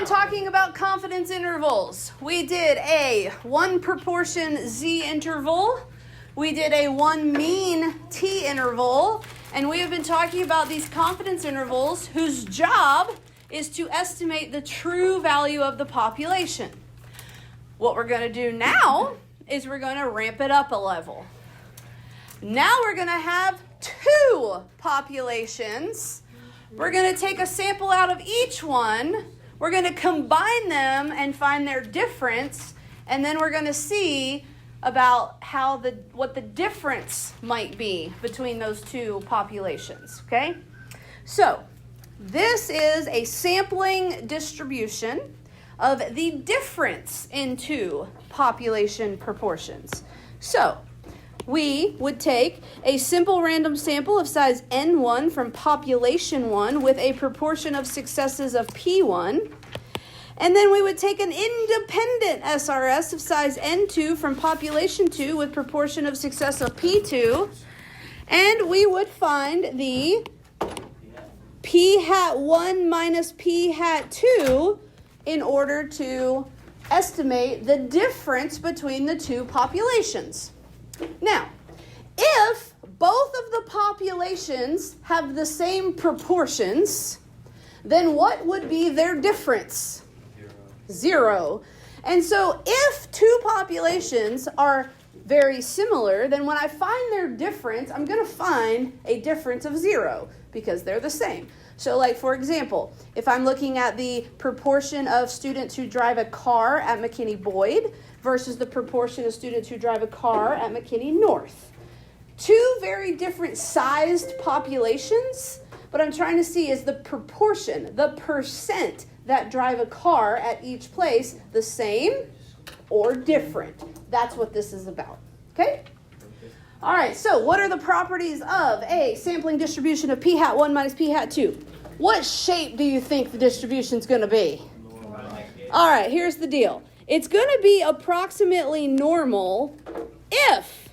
talking about confidence intervals. We did a 1 proportion z interval. We did a 1 mean t interval. And we have been talking about these confidence intervals whose job is to estimate the true value of the population. What we're going to do now is we're going to ramp it up a level. Now we're going to have 2 populations. We're going to take a sample out of each one. We're going to combine them and find their difference. And then we're going to see about what the difference might be between those 2 populations. Okay? So, this is a sampling distribution of the difference in 2 population proportions. So, we would take a simple random sample of size N1 from population 1 with a proportion of successes of P1. And then we would take an independent SRS of size N2 from population 2 with proportion of success of P2. And we would find the P hat 1 minus P hat 2 in order to estimate the difference between the 2 populations. Now, if both of the populations have the same proportions, then what would be their difference? 0. And so if 2 populations are very similar, then when I find their difference, I'm going to find a difference of 0 because they're the same. So like, for example, if I'm looking at the proportion of students who drive a car at McKinney-Boyd versus the proportion of students who drive a car at McKinney-North. 2 very different sized populations. What I'm trying to see is the proportion, the percent that drive a car at each place, the same or different. That's what this is about. Okay? All right, so what are the properties of a sampling distribution of P hat 1 minus P hat 2? What shape do you think the distribution is going to be? All right, here's the deal. It's going to be approximately normal if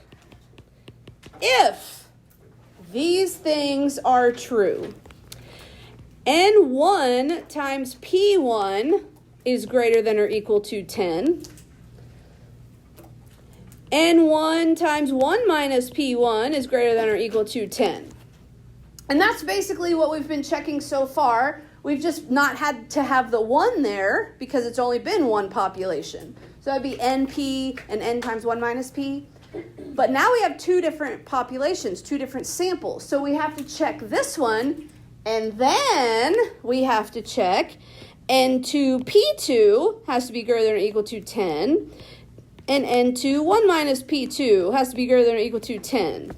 these things are true. N1 times P1 is greater than or equal to 10. N1 times 1 minus P1 is greater than or equal to 10. And that's basically what we've been checking so far. We've just not had to have the 1 there because it's only been 1 population. So that'd be NP and N times 1 minus P. But now we have 2 different populations, 2 different samples. So we have to check this one, and then we have to check N2 P2 has to be greater than or equal to 10. And N2 1 minus P2 has to be greater than or equal to 10.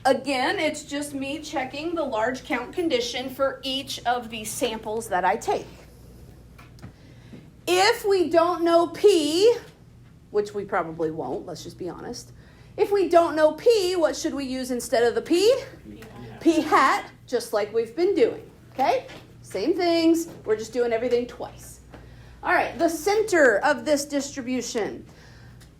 Again, it's just me checking the large count condition for each of these samples that I take. If we don't know P, which we probably won't, let's just be honest. If we don't know P, what should we use instead of the P? P hat, just like we've been doing, okay? Same things, we're just doing everything twice. All right, the center of this distribution.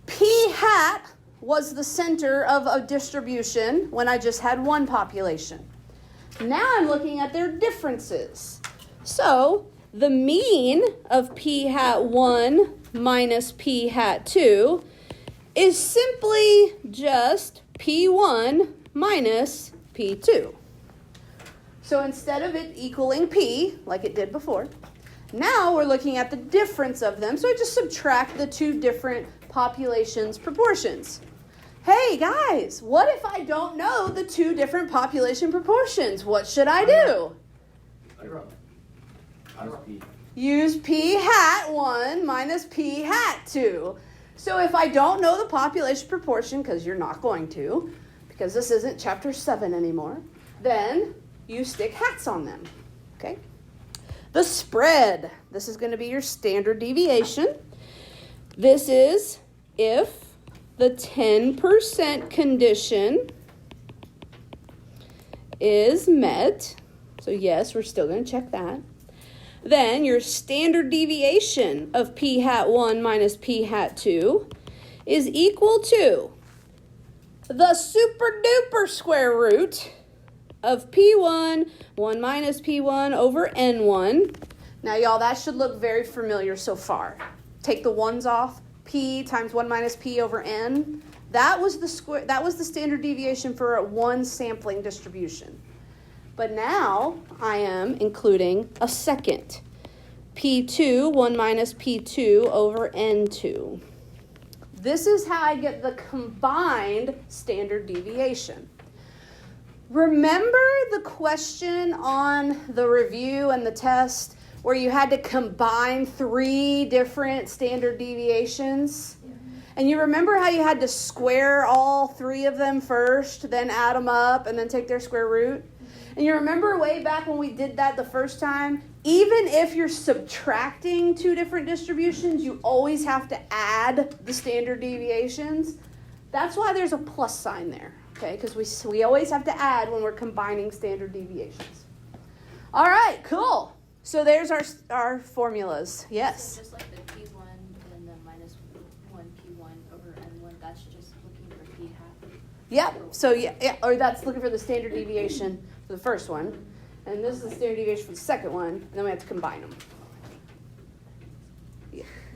P hat was the center of a distribution when I just had 1 population. Now I'm looking at their differences. So the mean of P hat 1 minus P hat 2 is simply just P1 minus P2. So instead of it equaling P, like it did before, now we're looking at the difference of them. So I just subtract the 2 different populations' proportions. Hey guys, what if I don't know the 2 different population proportions? What should I do? Use P hat 1 minus P hat 2. So if I don't know the population proportion, because you're not going to, because this isn't chapter 7 anymore, then you stick hats on them. Okay? The spread. This is going to be your standard deviation. This is if the 10% condition is met. So yes, we're still going to check that. Then your standard deviation of P hat 1 minus P hat 2 is equal to the super duper square root of P1, 1 minus P1 over N1 Now, y'all, that should look very familiar so far. Take the ones off. P times 1 minus P over N. That was the standard deviation for a one sampling distribution. But now I am including a second. P2, 1 minus P2 over N2. This is how I get the combined standard deviation. Remember the question on the review and the test where you had to combine 3 different standard deviations? And you remember how you had to square all 3 of them first, then add them up, and then take their square root? And you remember way back when we did that the first time, even if you're subtracting 2 different distributions, you always have to add the standard deviations. That's why there's a plus sign there, okay? Because we always have to add when we're combining standard deviations. All right, cool. So there's our formulas. Yes? So just like the P1 and the minus 1 P1 over N1, that's just looking for P hat? Yeah, so yeah, or that's looking for the standard deviation for the first one. And this is the standard deviation for the second one. And then we have to combine them.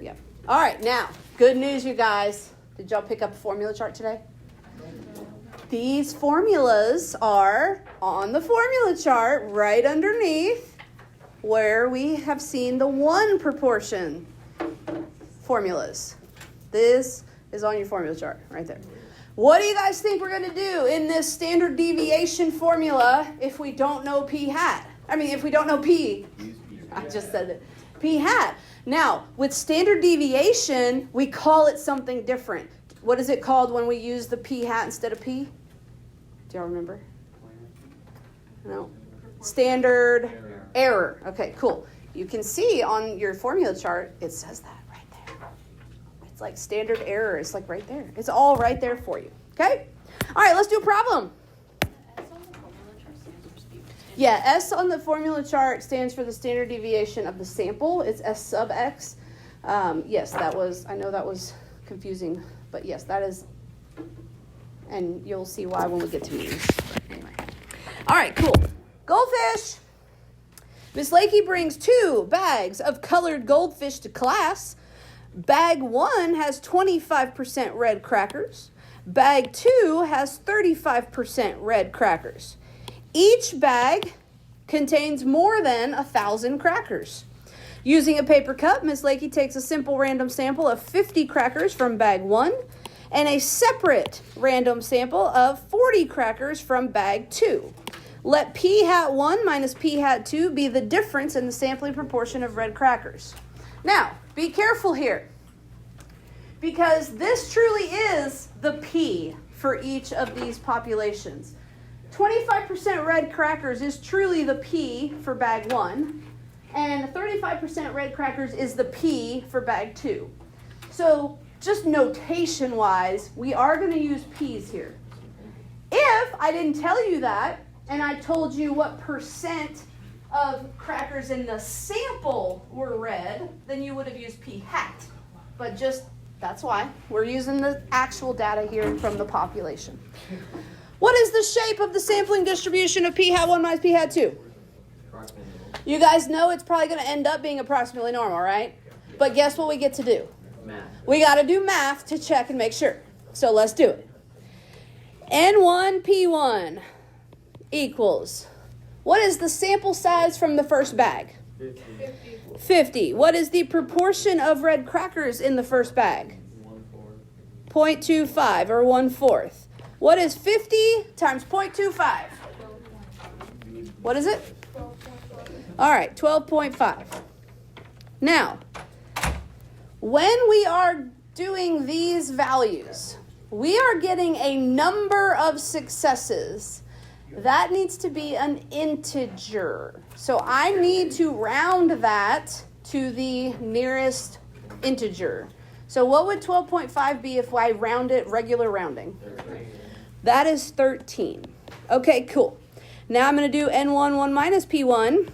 Yeah. All right, now, good news, you guys. Did y'all pick up a formula chart today? These formulas are on the formula chart right underneath where we have seen the one proportion formulas. This is on your formula chart right there. What do you guys think we're going to do in this standard deviation formula if we don't know P hat? If we don't know P. I just said it. P hat. Now, with standard deviation, we call it something different. What is it called when we use the P hat instead of P? Do y'all remember? No. Standard error. Okay, cool. You can see on your formula chart, it says that right there. It's like standard error. It's like right there. It's all right there for you. Okay? All right, let's do a problem. Yeah, S on the formula chart stands for the standard deviation of the sample. It's S sub X. Yes, I know that was confusing, but yes, that is, and you'll see why when we get to meetings. Anyway. All right, cool. Goldfish. Miss Lakey brings 2 bags of colored goldfish to class. Bag 1 has 25% red crackers. Bag 2 has 35% red crackers. Each bag contains more than 1,000 crackers. Using a paper cup, Miss Lakey takes a simple random sample of 50 crackers from bag 1 and a separate random sample of 40 crackers from bag 2. Let P hat 1 minus P hat 2 be the difference in the sampling proportion of red crackers. Now, be careful here, because this truly is the P for each of these populations. 25% red crackers is truly the P for bag 1, and 35% red crackers is the P for bag 2. So just notation-wise, we are going to use P's here. If I didn't tell you that, and I told you what percent of crackers in the sample were red, then you would have used P hat. But that's why we're using the actual data here from the population. What is the shape of the sampling distribution of P hat 1 minus P hat 2? You guys know it's probably going to end up being approximately normal, right? But guess what we get to do? Math. We got to do math to check and make sure. So let's do it. N1 P1 equals, what is the sample size from the first bag? 50. What is the proportion of red crackers in the first bag? 0.25 or 1/4. What is 50 times 0.25? What is it? All right, 12.5. Now, when we are doing these values, we are getting a number of successes. That needs to be an integer. So I need to round that to the nearest integer. So what would 12.5 be if I round it regular rounding? 13. That is 13. Okay, cool. Now I'm going to do N1, 1 minus P1.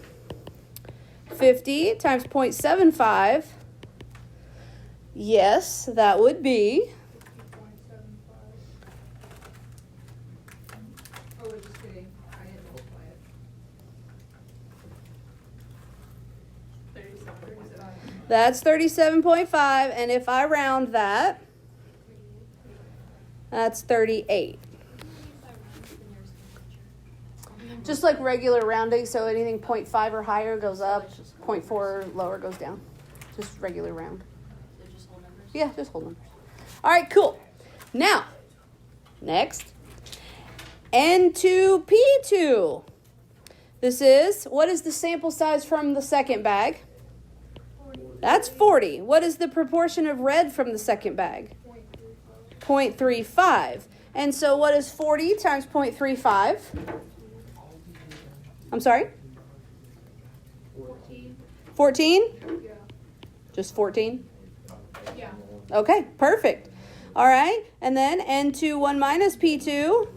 50 times 0.75. Yes, that would be. Oh, we're just kidding. I didn't multiply it. That's 37.5, and if I round that, that's 38. Just like regular rounding, so anything 0.5 or higher goes up, 0.4 or lower goes down. Just regular round. They're just whole numbers? Yeah, just whole numbers. All right, cool. Now, next, N2P2. This is, what is the sample size from the second bag? 40. That's 40. What is the proportion of red from the second bag? 0.35. And so what is 40 times 0.35? I'm sorry? 14. 14? Yeah. Just 14? Yeah. Okay, perfect. All right, and then N2 1 minus P2.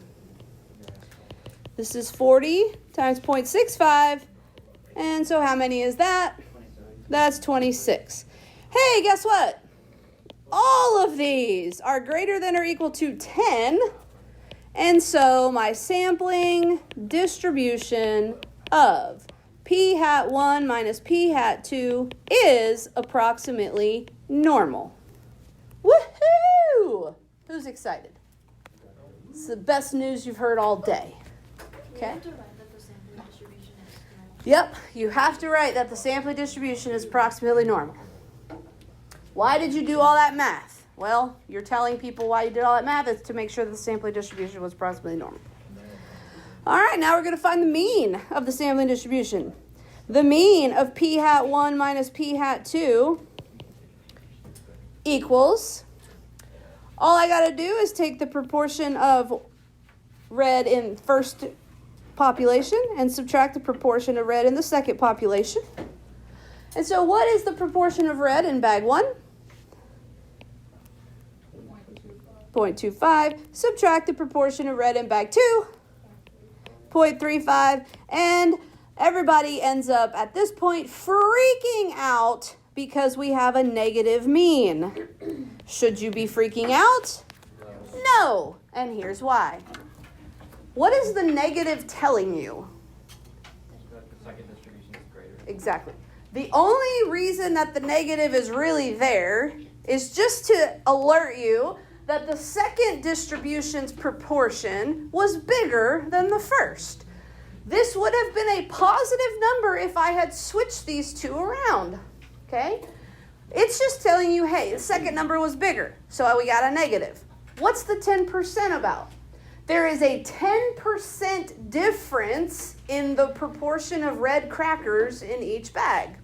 This is 40 times 0.65. And so how many is that? That's 26. Hey, guess what? All of these are greater than or equal to 10. And so my sampling distribution of P hat 1 minus P hat 2 is approximately normal. Woohoo! Who's excited? It's the best news you've heard all day. We Okay? have to write that the sampling distribution is normal. Yep, you have to write that the sampling distribution is approximately normal. Why did you do all that math? Well, you're telling people why you did all that math is to make sure that the sampling distribution was approximately normal. All right, now we're going to find the mean of the sampling distribution. The mean of P hat 1 minus P hat 2 equals, all I got to do is take the proportion of red in first population and subtract the proportion of red in the second population. And so what is the proportion of red in bag 1? 0.25. Subtract the proportion of red in bag 2. 0.35. And everybody ends up at this point freaking out because we have a negative mean. Should you be freaking out? No. And here's why. What is the negative telling you? The second distribution is greater. Exactly. The only reason that the negative is really there is just to alert you that the second distribution's proportion was bigger than the first. This would have been a positive number if I had switched these two around. Okay? It's just telling you, hey, the second number was bigger, so we got a negative. What's the 10% about? There is a 10% difference in the proportion of red crackers in each bag.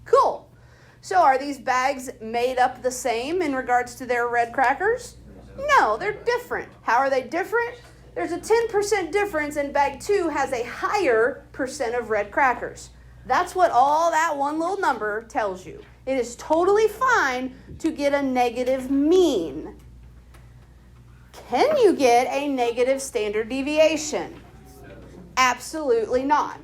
Cool. So are these bags made up the same in regards to their red crackers? No, they're different. How are they different? There's a 10% difference, and bag 2 has a higher percent of red crackers. That's what all that one little number tells you. It is totally fine to get a negative mean. Can you get a negative standard deviation? Absolutely not.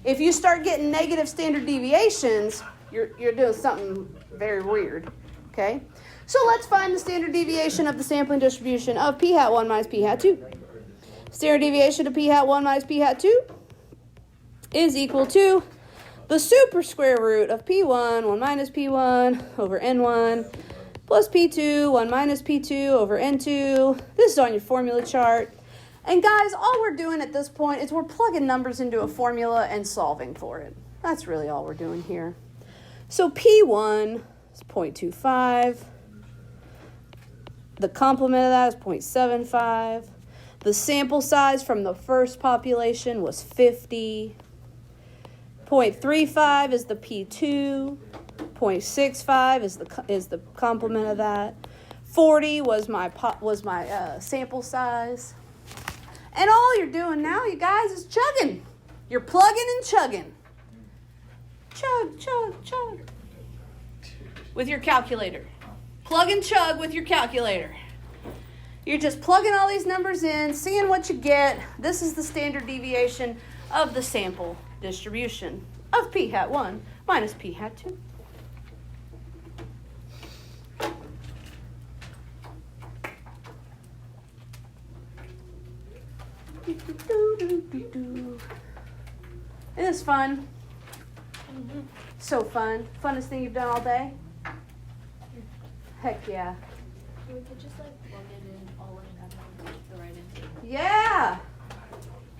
If you start getting negative standard deviations, you're doing something very weird. Okay? So let's find the standard deviation of the sampling distribution of P hat 1 minus P hat 2. Standard deviation of P hat 1 minus P hat 2 is equal to the super square root of P1, 1 minus P1 over N1, plus P2, 1 minus P2 over N2. This is on your formula chart. And guys, all we're doing at this point is we're plugging numbers into a formula and solving for it. That's really all we're doing here. So P1 is 0.25. The complement of that is 0.75. The sample size from the first population was 50. 0.35 is the P2. 0.65 is the complement of that. 40 was my sample size. And all you're doing now, you guys, is chugging. You're plugging and chugging. Chug, chug, chug. With your calculator. Plug and chug with your calculator. You're just plugging all these numbers in, seeing what you get. This is the standard deviation of the sample distribution of P hat 1 minus P hat 2. It is fun. So fun. Funnest thing you've done all day? Heck yeah. We could just like plug it in all in and then the right answer. Yeah.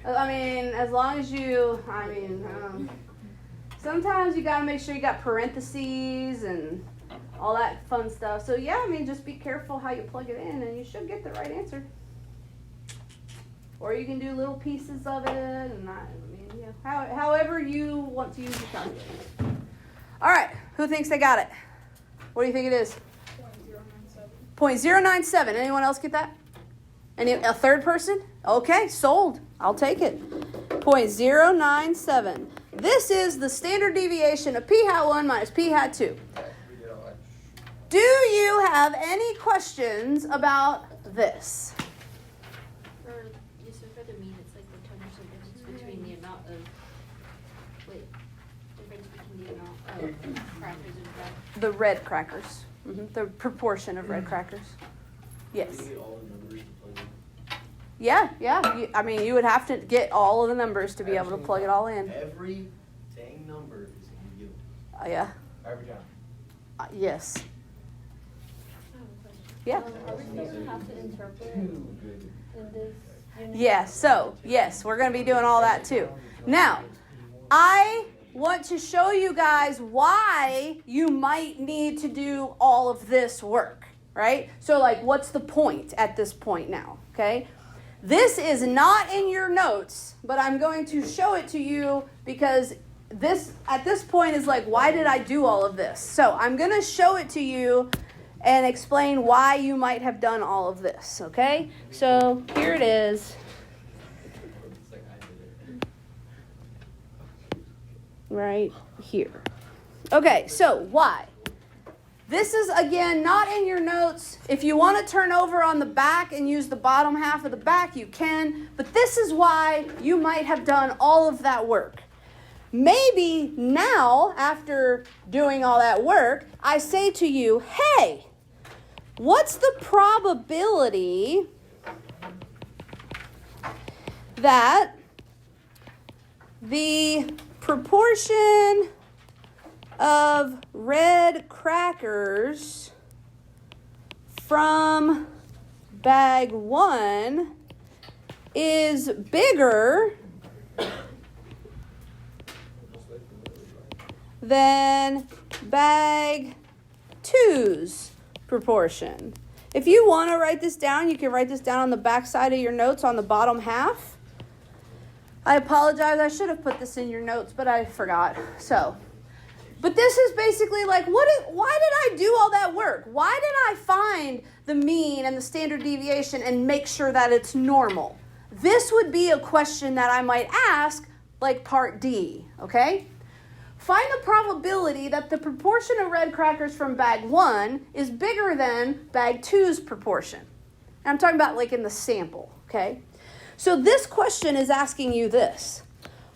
I mean, as long as you, sometimes you gotta make sure you got parentheses and all that fun stuff. So yeah, I mean, just be careful how you plug it in and you should get the right answer. Or you can do little pieces of it and however you want to use your calculator. All right, who thinks they got it? What do you think it is? 0.097. Anyone else get that? A third person? Okay, sold. I'll take it. 0.097. This is the standard deviation of p hat 1 minus p hat 2. Do you have any questions about this? For the mean, it's like the total difference between the amount of difference between the amount of crackers and bread. The red crackers. The proportion of red crackers. Yes. Yeah. You would have to get all of the numbers to be able to plug it all in. Every dang number is given. Yeah. Every time. Yes. I have a question. Yeah. Are we supposed to have to interpret in this unit? Yeah, so, yes, we're going to be doing all that too. Now, I want to show you guys why you might need to do all of this work, right? So, like, what's the point at this point now, okay? This is not in your notes, but I'm going to show it to you because this, at this point, is like, why did I do all of this? So, I'm going to show it to you and explain why you might have done all of this, okay? So here it is. It's like I did it. Right here. Okay, so why? This is, again, not in your notes. If you want to turn over on the back and use the bottom half of the back, you can. But this is why you might have done all of that work. Maybe now, after doing all that work, I say to you, hey, what's the probability that the proportion of red crackers from bag 1 is bigger than bag 2's proportion? If you want to write this down, you can write this down on the back side of your notes on the bottom half. I apologize, I should have put this in your notes, but I forgot. But this is basically like, why did I do all that work? Why did I find the mean and the standard deviation and make sure that it's normal? This would be a question that I might ask, like part D, okay? Find the probability that the proportion of red crackers from bag 1 is bigger than bag 2's proportion. And I'm talking about like in the sample, okay? So this question is asking you this.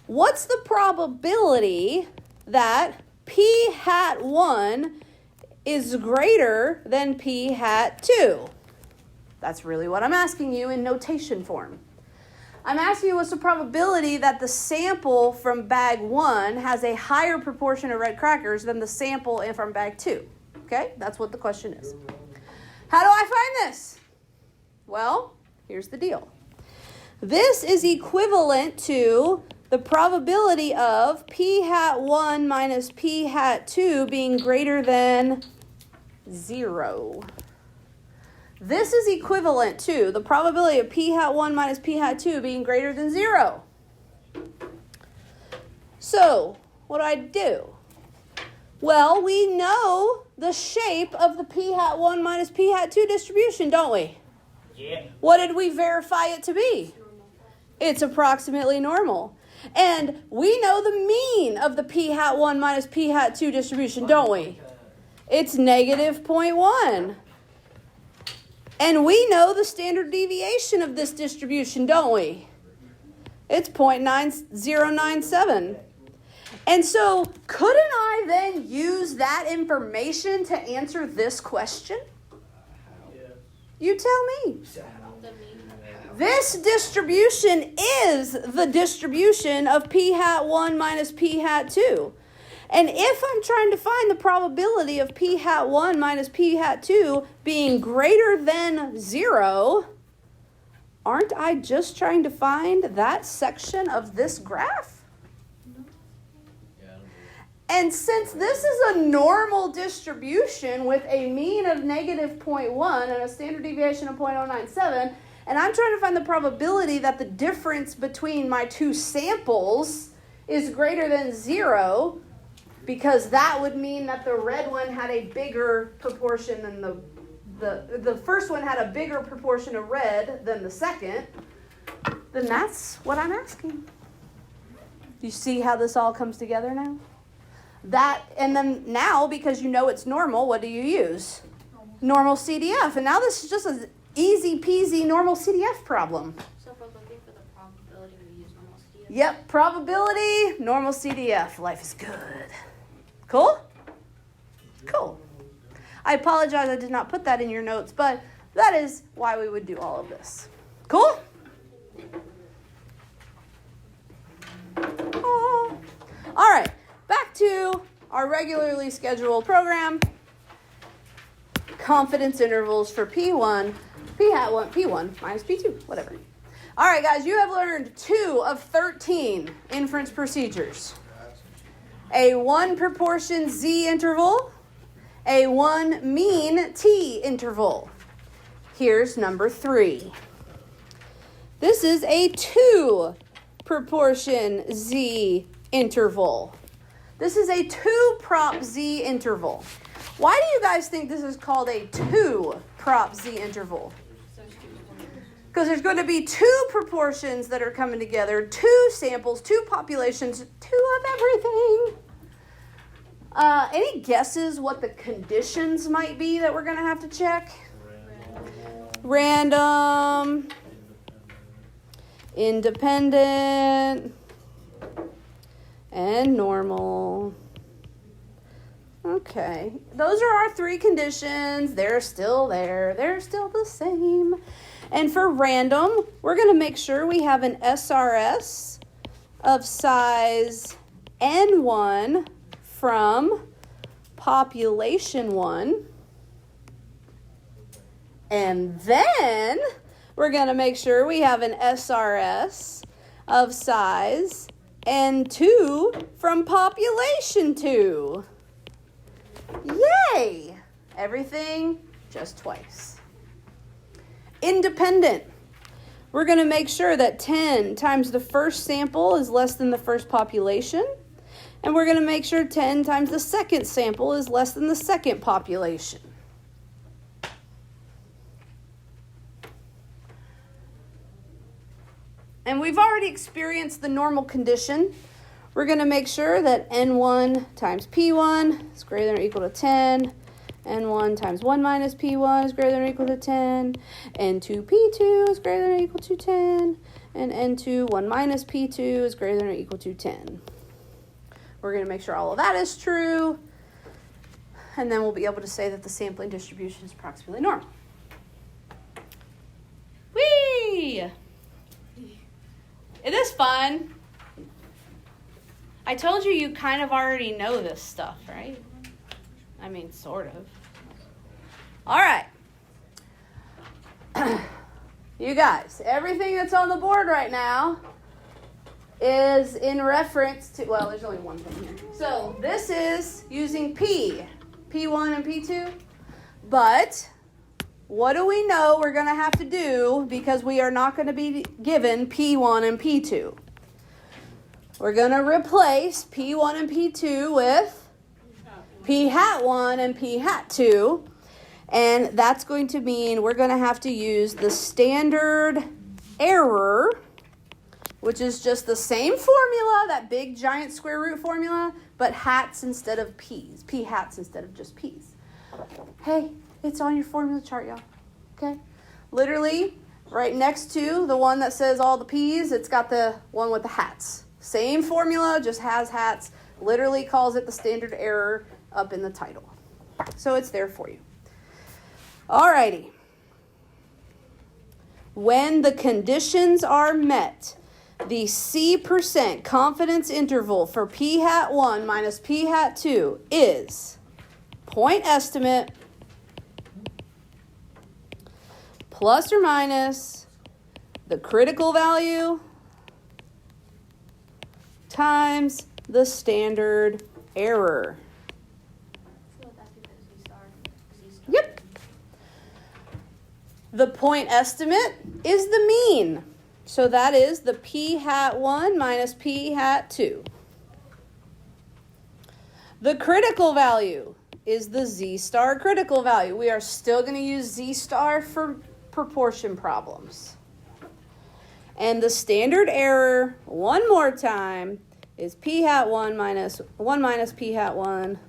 What's the probability that p hat 1 is greater than p hat 2? That's really what I'm asking you in notation form. I'm asking you what's the probability that the sample from bag 1 has a higher proportion of red crackers than the sample from bag 2. Okay, that's what the question is. How do I find this? Well, here's the deal. This is equivalent to the probability of p hat 1 minus p hat 2 being greater than 0. This is equivalent to the probability of p hat 1 minus p hat 2 being greater than 0. So, what do I do? Well, we know the shape of the p hat 1 minus p hat 2 distribution, don't we? Yeah. What did we verify it to be? It's approximately normal. And we know the mean of the p hat 1 minus p hat 2 distribution, don't we? It's negative 0.1. And we know the standard deviation of this distribution, don't we? It's 0.9097. And so, couldn't I then use that information to answer this question? You tell me. The mean. This distribution is the distribution of p hat 1 minus p hat 2. And if I'm trying to find the probability of p hat 1 minus p hat 2 being greater than 0, aren't I just trying to find that section of this graph? Yeah, I don't believe And since this is a normal distribution with a mean of negative 0.1 and a standard deviation of 0.097, and I'm trying to find the probability that the difference between my two samples is greater than 0, because that would mean that the red one had a bigger proportion than the first one had a bigger proportion of red than the second, then that's what I'm asking. Do you see how this all comes together now? That, and then now, because you know it's normal, what do you use? Normal CDF. And now this is just an easy peasy normal CDF problem. So if we're looking for the probability, we use normal CDF? Yep, probability, normal CDF. Life is good. Cool? Cool. I apologize I did not put that in your notes, but that is why we would do all of this. Cool? Oh. All right, back to our regularly scheduled program. Confidence intervals for P1, P hat 1, P1 minus P2, whatever. All right, guys, you have learned 2 of 13 inference procedures. A 1 proportion Z interval, a 1 mean T interval. Here's number 3. This is a 2 proportion Z interval. This is a 2 prop Z interval. Why do you guys think this is called a 2 prop Z interval? Because there's going to be 2 proportions that are coming together, 2 samples, 2 populations, 2 of everything. Any guesses what the conditions might be that we're going to have to check? Random, independent, and normal. Okay, those are our 3 conditions. They're still there. They're still the same. And for random, we're going to make sure we have an SRS of size N1 from population 1. And then we're going to make sure we have an SRS of size N2 from population 2. Yay! Everything just twice. Independent. We're going to make sure that 10 times the first sample is less than the first population. And we're going to make sure 10 times the second sample is less than the second population. And we've already experienced the normal condition. We're going to make sure that N1 times P1 is greater than or equal to 10. N1 times 1 minus P1 is greater than or equal to 10. N2 P2 is greater than or equal to 10. And N2 1 minus P2 is greater than or equal to 10. We're going to make sure all of that is true. And then we'll be able to say that the sampling distribution is approximately normal. Whee! It is fun. I told you you kind of already know this stuff, right? I mean, sort of. All right. You guys, everything that's on the board right now is in reference to, well, there's only one thing here. So this is using P1 and P2. But what do we know we're going to have to do because we are not going to be given P1 and P2? We're going to replace P1 and P2 with P hat 1 and P hat 2. And that's going to mean we're going to have to use the standard error, which is just the same formula, that big giant square root formula, but hats instead of p's. P hats instead of just p's. Hey, it's on your formula chart, y'all. Okay? Literally, right next to the one that says all the p's, it's got the one with the hats. Same formula, just has hats. Literally calls it the standard error up in the title. So it's there for you. Alrighty. When the conditions are met, The C% confidence interval for p hat 1 minus p hat 2 is point estimate plus or minus the critical value times the standard error. So would that be the Z-star? Z-star? Yep. The point estimate is the mean. So that is the p hat 1 minus p hat 2. The critical value is the Z-star critical value. We are still going to use Z-star for proportion problems. And the standard error, one more time, is p hat 1 minus p hat 1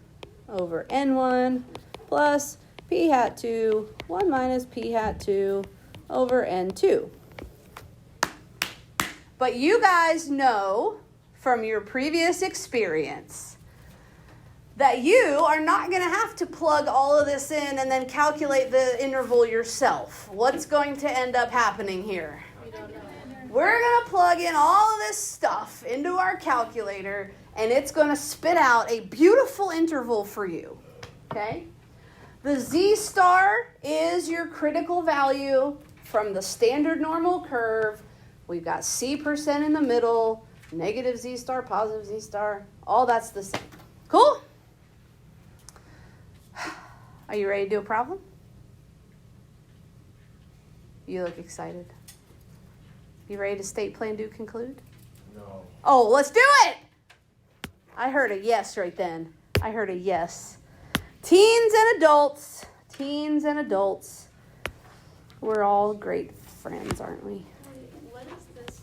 over n1 plus p hat 2, 1 minus p hat 2 over n2. But you guys know from your previous experience that you are not going to have to plug all of this in and then calculate the interval yourself. What's going to end up happening here? We don't know. We're going to plug in all of this stuff into our calculator, and it's going to spit out a beautiful interval for you. Okay? The Z-star is your critical value from the standard normal curve. We've got C% in the middle, negative Z-star, positive Z-star. All that's the same. Cool? Are you ready to do a problem? You look excited. You ready to state, plan, do, conclude? No. Oh, let's do it! I heard a yes right then. I heard a yes. Teens and adults, we're all great friends, aren't we? What is this?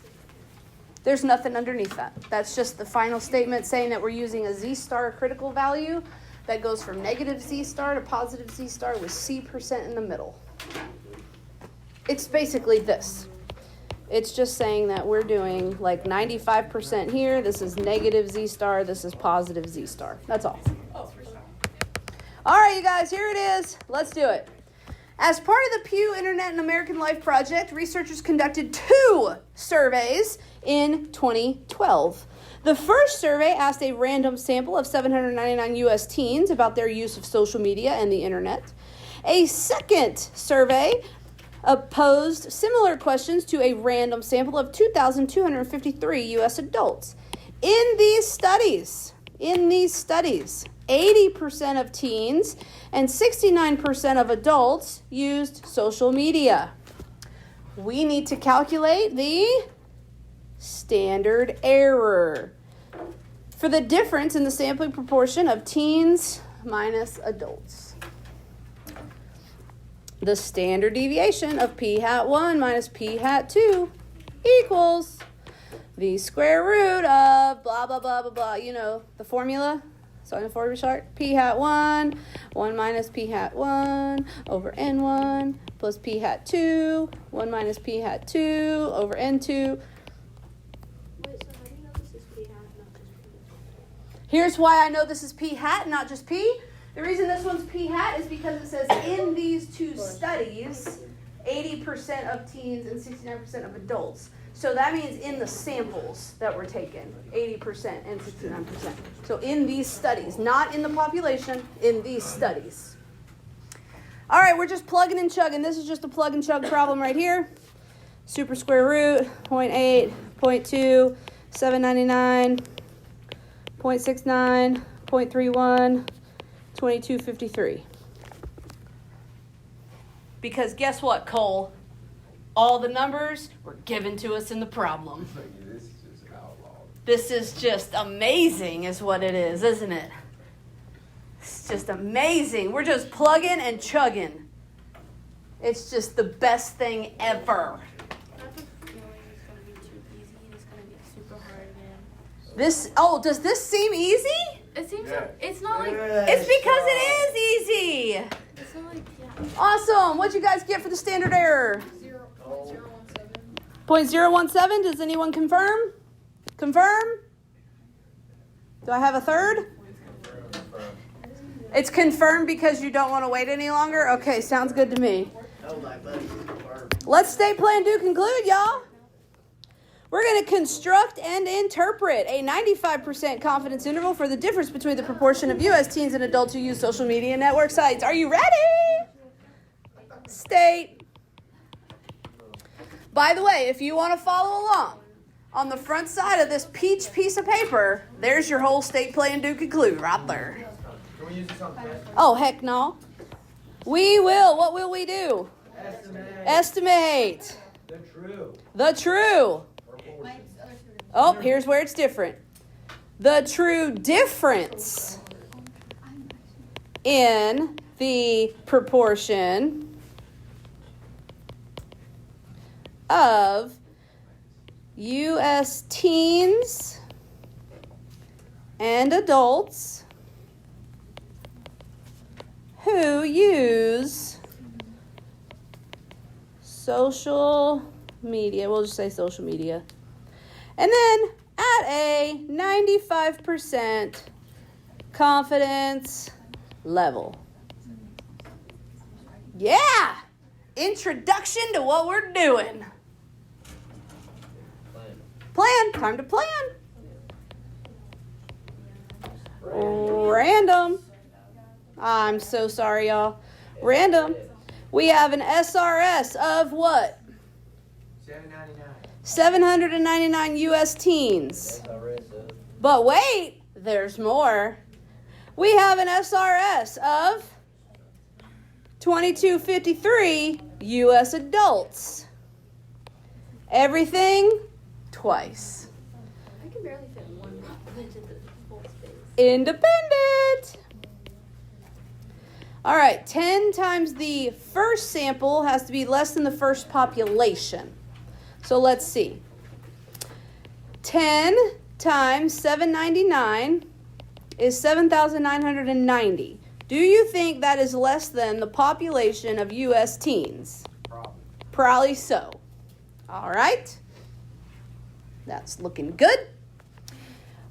There's nothing underneath that. That's just the final statement saying that we're using a Z-star critical value that goes from negative Z-star to positive Z-star with C% in the middle. It's basically this. It's just saying that we're doing like 95% here. This is negative Z-star. This is positive Z-star. That's all. All right, you guys, here it is. Let's do it. As part of the Pew Internet and American Life Project, researchers conducted 2 surveys in 2012. The first survey asked a random sample of 799 U.S. teens about their use of social media and the internet. A second survey posed similar questions to a random sample of 2,253 U.S. adults. In these studies, 80% of teens and 69% of adults used social media. We need to calculate the standard error for the difference in the sampling proportion of teens minus adults. The standard deviation of p hat 1 minus p hat 2 equals the square root of blah, blah, blah, blah, blah. You know the formula. So in the formula chart, p hat 1 minus p hat 1 over n1 plus p hat 2, 1 minus p hat 2 over n2. Wait, so how do you know this is P hat, not just P? Here's why I know this is p hat, not just p. The reason this one's p hat is because it says in these 2 studies, 80% of teens and 69% of adults. So that means in the samples that were taken, 80% and 69%. So in these studies, not in the population, in these studies. All right, we're just plugging and chugging. This is just a plug and chug problem right here. Super square root, 0.8, 0.2, 799, 0.69, 0.31, 2253. Because guess what, Cole? All the numbers were given to us in the problem. This is just outlawed. This is just amazing is what it is, isn't it? It's just amazing. We're just plugging and chugging. It's just the best thing ever. I have a feeling it's going to be too easy and it's going to be super hard again. Does this seem easy? It seems Yeah. like, it's not like, It's because it is easy. it's not like, yeah. Awesome. What'd you guys get for the standard error? 0.017. Does anyone confirm? Confirm? Do I have a third? It's confirmed because you don't want to wait any longer? Okay, sounds good to me. Let's state, plan, do, conclude, y'all. We're going to construct and interpret a 95% confidence interval for the difference between the proportion of U.S. teens and adults who use social media network sites. Are you ready? State. By the way, if you want to follow along, on the front side of this peach piece of paper, there's your whole state play and Duke and Clue right there. Can we use this on test? Oh, heck no. We will. What will we do? Estimate. The true. The true. Proportion. Oh, here's where it's different. The true difference in the proportion of U.S. teens and adults who use social media. We'll just say social media. And then at a 95% confidence level. Yeah! Introduction to what we're doing. Plan. Time to plan. Random. I'm so sorry, y'all. Random. We have an SRS of what? $7.99. 799 U.S. teens. But wait, there's more. We have an SRS of 2253 U.S. adults. Everything twice. I can barely fit one into the full space. Independent. All right, 10 times the first sample has to be less than the first population. So let's see. 10 times 799 is 7,990. Do you think that is less than the population of U.S. teens? Probably so. All right. That's looking good.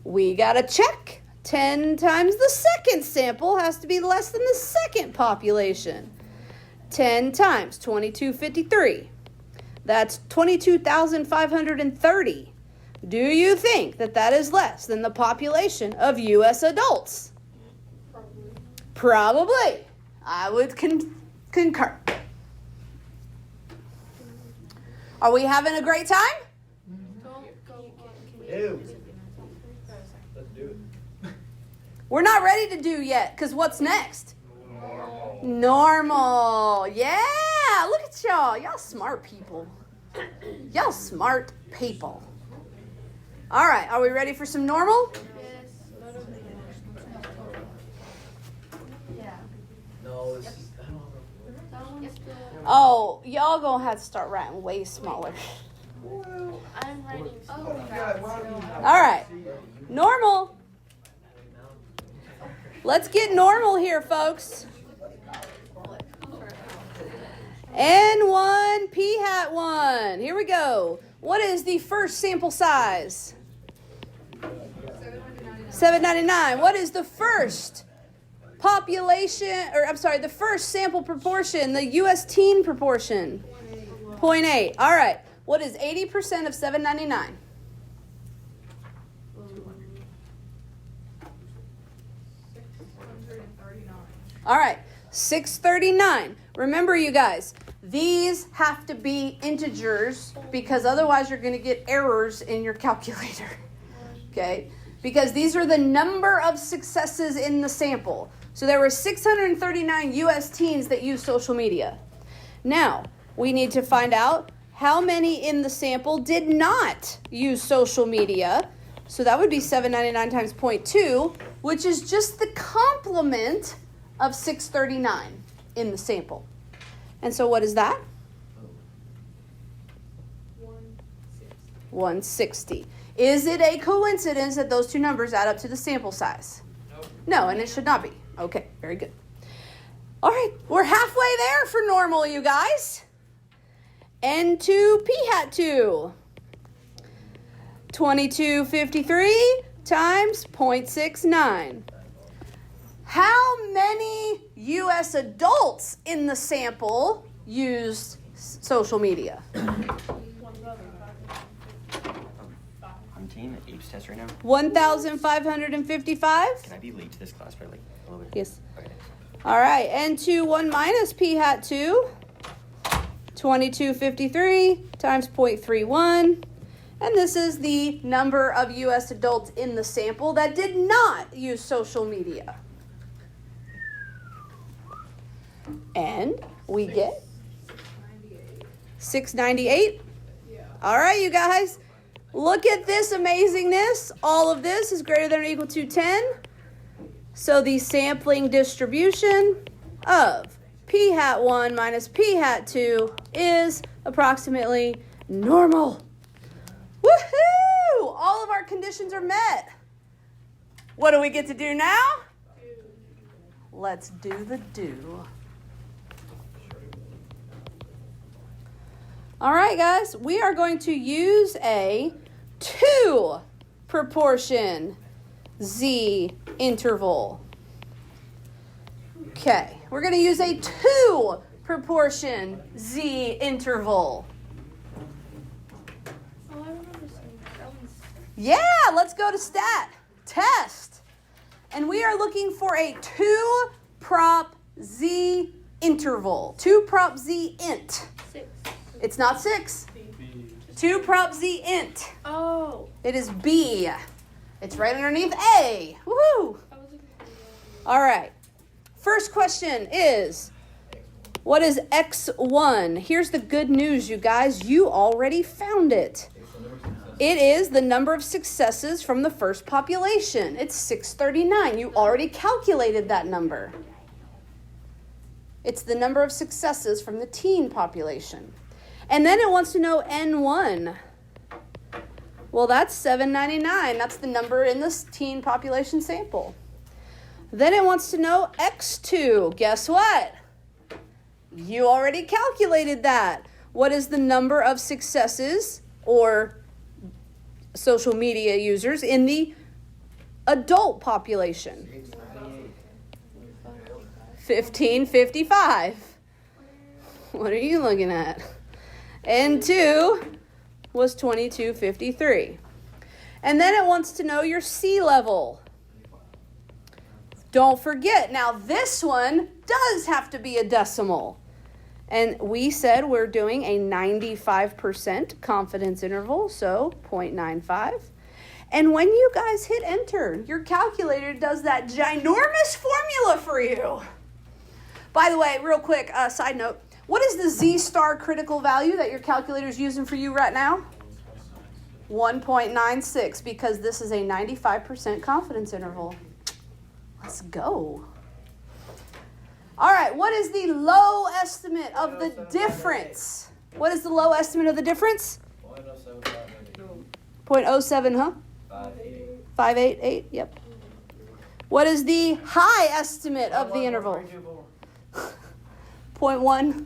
We got to check. 10 times the second sample has to be less than the second population. 10 times 2253. That's 22,530. Do you think that that is less than the population of U.S. adults? Probably. I would concur. Are we having a great time? Ew. Let's do it. We're not ready to do yet, because what's next? Normal. Yeah, look at y'all. Y'all smart people. Y'all smart people. All right, are we ready for some normal? No, this is, I don't know. Oh, y'all gonna have to start writing way smaller. I'm writing. All right, normal. Let's get normal here, folks. N1, P hat 1. Here we go. What is the first sample size? 799. What is the first population, the first sample proportion, the U.S. teen proportion? 0.8. All right. What is 80% of 799? All right. 639. Remember, you guys, these have to be integers because otherwise you're going to get errors in your calculator. Okay? Because these are the number of successes in the sample. So there were 639 U.S. teens that use social media. Now, we need to find out how many in the sample did not use social media. So that would be 799 times 0.2, which is just the complement of 639 in the sample. And so what is that? 160. Is it a coincidence that those two numbers add up to the sample size? Nope. No, and it should not be. Okay, very good. All right, we're halfway there for normal, you guys. N2 P hat 2. 2253 times 0.69. How many U.S. adults in the sample used social media? 13, APES test right now. 1,555. Can I be late to this class by like a little bit? Yes. Okay. All right, N2 1 minus P hat 2, 2253 times 0.31. And this is the number of U.S. adults in the sample that did not use social media. And we get 698. All right, you guys, look at this amazingness. All of this is greater than or equal to 10. So the sampling distribution of P hat 1 minus P hat 2 is approximately normal. Woohoo! All of our conditions are met. What do we get to do now? Let's do the do. All right, guys, we are going to use a 2 proportion Z interval. Okay, we're going to use a 2 proportion Z interval. Oh, I remember seeing that one's. Yeah, let's go to stat test. And we are looking for a 2 prop Z interval. 2 prop Z int. 6. It's not 6. 2 prop Z int. Oh. It is B. It's right underneath A. Woohoo! I was looking for the All right. First question is, what is X1? Here's the good news, you guys. You already found it. It is the number of successes from the first population. It's 639. You already calculated that number. It's the number of successes from the teen population. And then it wants to know N1. Well, that's 799. That's the number in this teen population sample. Then it wants to know X2. Guess what? You already calculated that. What is the number of successes or social media users in the adult population? 1555. What are you looking at? N2 was 2253. And then it wants to know your sea level. Don't forget, now this one does have to be a decimal. And we said we're doing a 95% confidence interval, so 0.95. And when you guys hit enter, your calculator does that ginormous formula for you. By the way, real quick, side note, what is the Z-star critical value that your calculator is using for you right now? 1.96, because this is a 95% confidence interval. Let's go. All right, what is the low estimate of the difference? What is the low estimate of the difference? 0.07, huh? 588, yep. What is the high estimate of the interval? 0.1?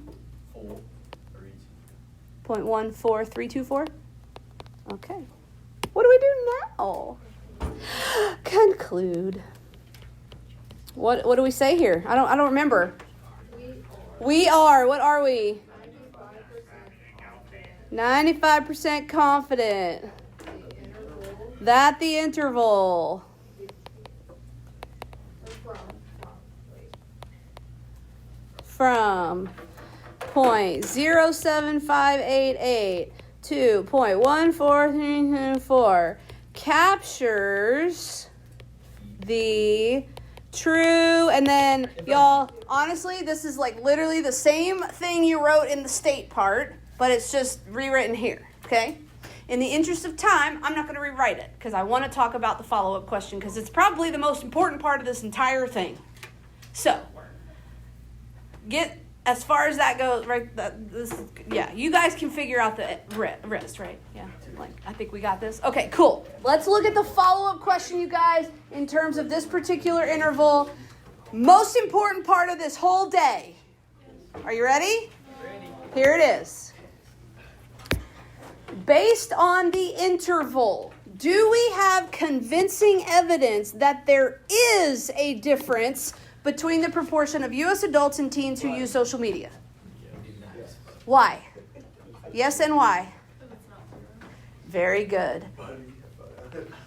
0.14324? Okay. What do we do now? Conclude. What do we say here? I don't remember. We are. What are we? 95% confident that the interval from 0.07588 to 0.14324 captures the true, and then y'all, honestly, this is like literally the same thing you wrote in the state part, but it's just rewritten here, okay? In the interest of time, I'm not going to rewrite it because I want to talk about the follow-up question because it's probably the most important part of this entire thing. So, get as far as that goes, right? Yeah, you guys can figure out the rest, right? Yeah, like I think we got this. Okay, cool. Let's look at the follow-up question, you guys, in terms of this particular interval. Most important part of this whole day. Are you ready? Here it is. Based on the interval, do we have convincing evidence that there is a difference between the proportion of U.S. adults and teens who use social media? Why? Yes, and why? Very good.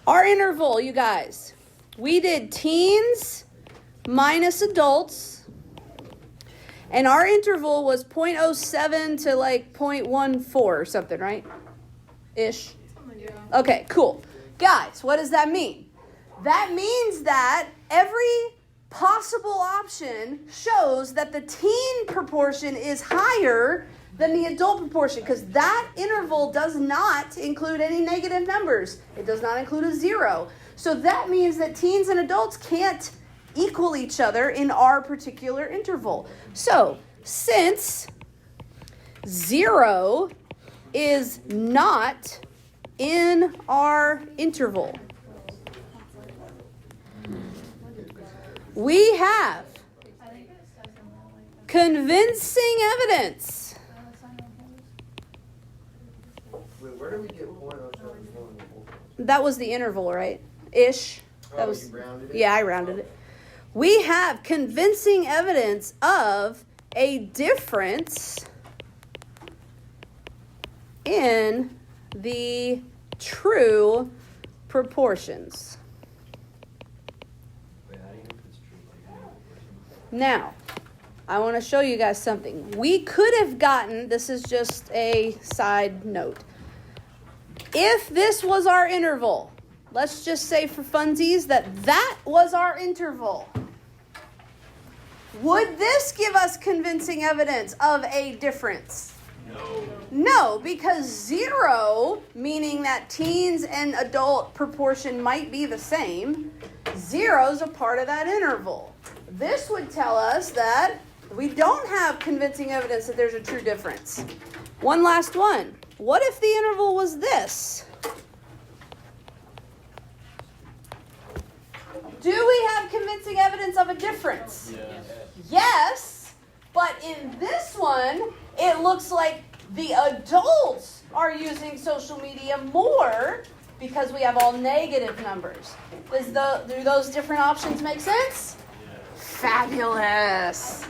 Our interval, you guys. We did teens minus adults. And our interval was 0.07 to like 0.14 or something, right? Ish. Okay, cool. Guys, what does that mean? That means that every possible option shows that the teen proportion is higher than the adult proportion, because that interval does not include any negative numbers. It does not include a 0. So that means that teens and adults can't equal each other in our particular interval. So since 0 is not in our interval, we have convincing evidence. Wait, where do we get .074 in the whole thing? That was the interval, right? Ish. That Oh, was, you rounded it? yeah, I rounded it. We have convincing evidence of a difference in the true proportions. Wait, how do you know if it's true? Like, how do you know? Now, I want to show you guys something. We could have gotten, this is just a side note. If this was our interval, let's just say for funsies that was our interval. Would this give us convincing evidence of a difference? No. No, because 0, meaning that teens and adult proportion might be the same, 0 is a part of that interval. This would tell us that we don't have convincing evidence that there's a true difference. One last one. What if the interval was this? Do we have convincing evidence of a difference? Yes, but in this one, it looks like the adults are using social media more because we have all negative numbers. Do those different options make sense? Fabulous.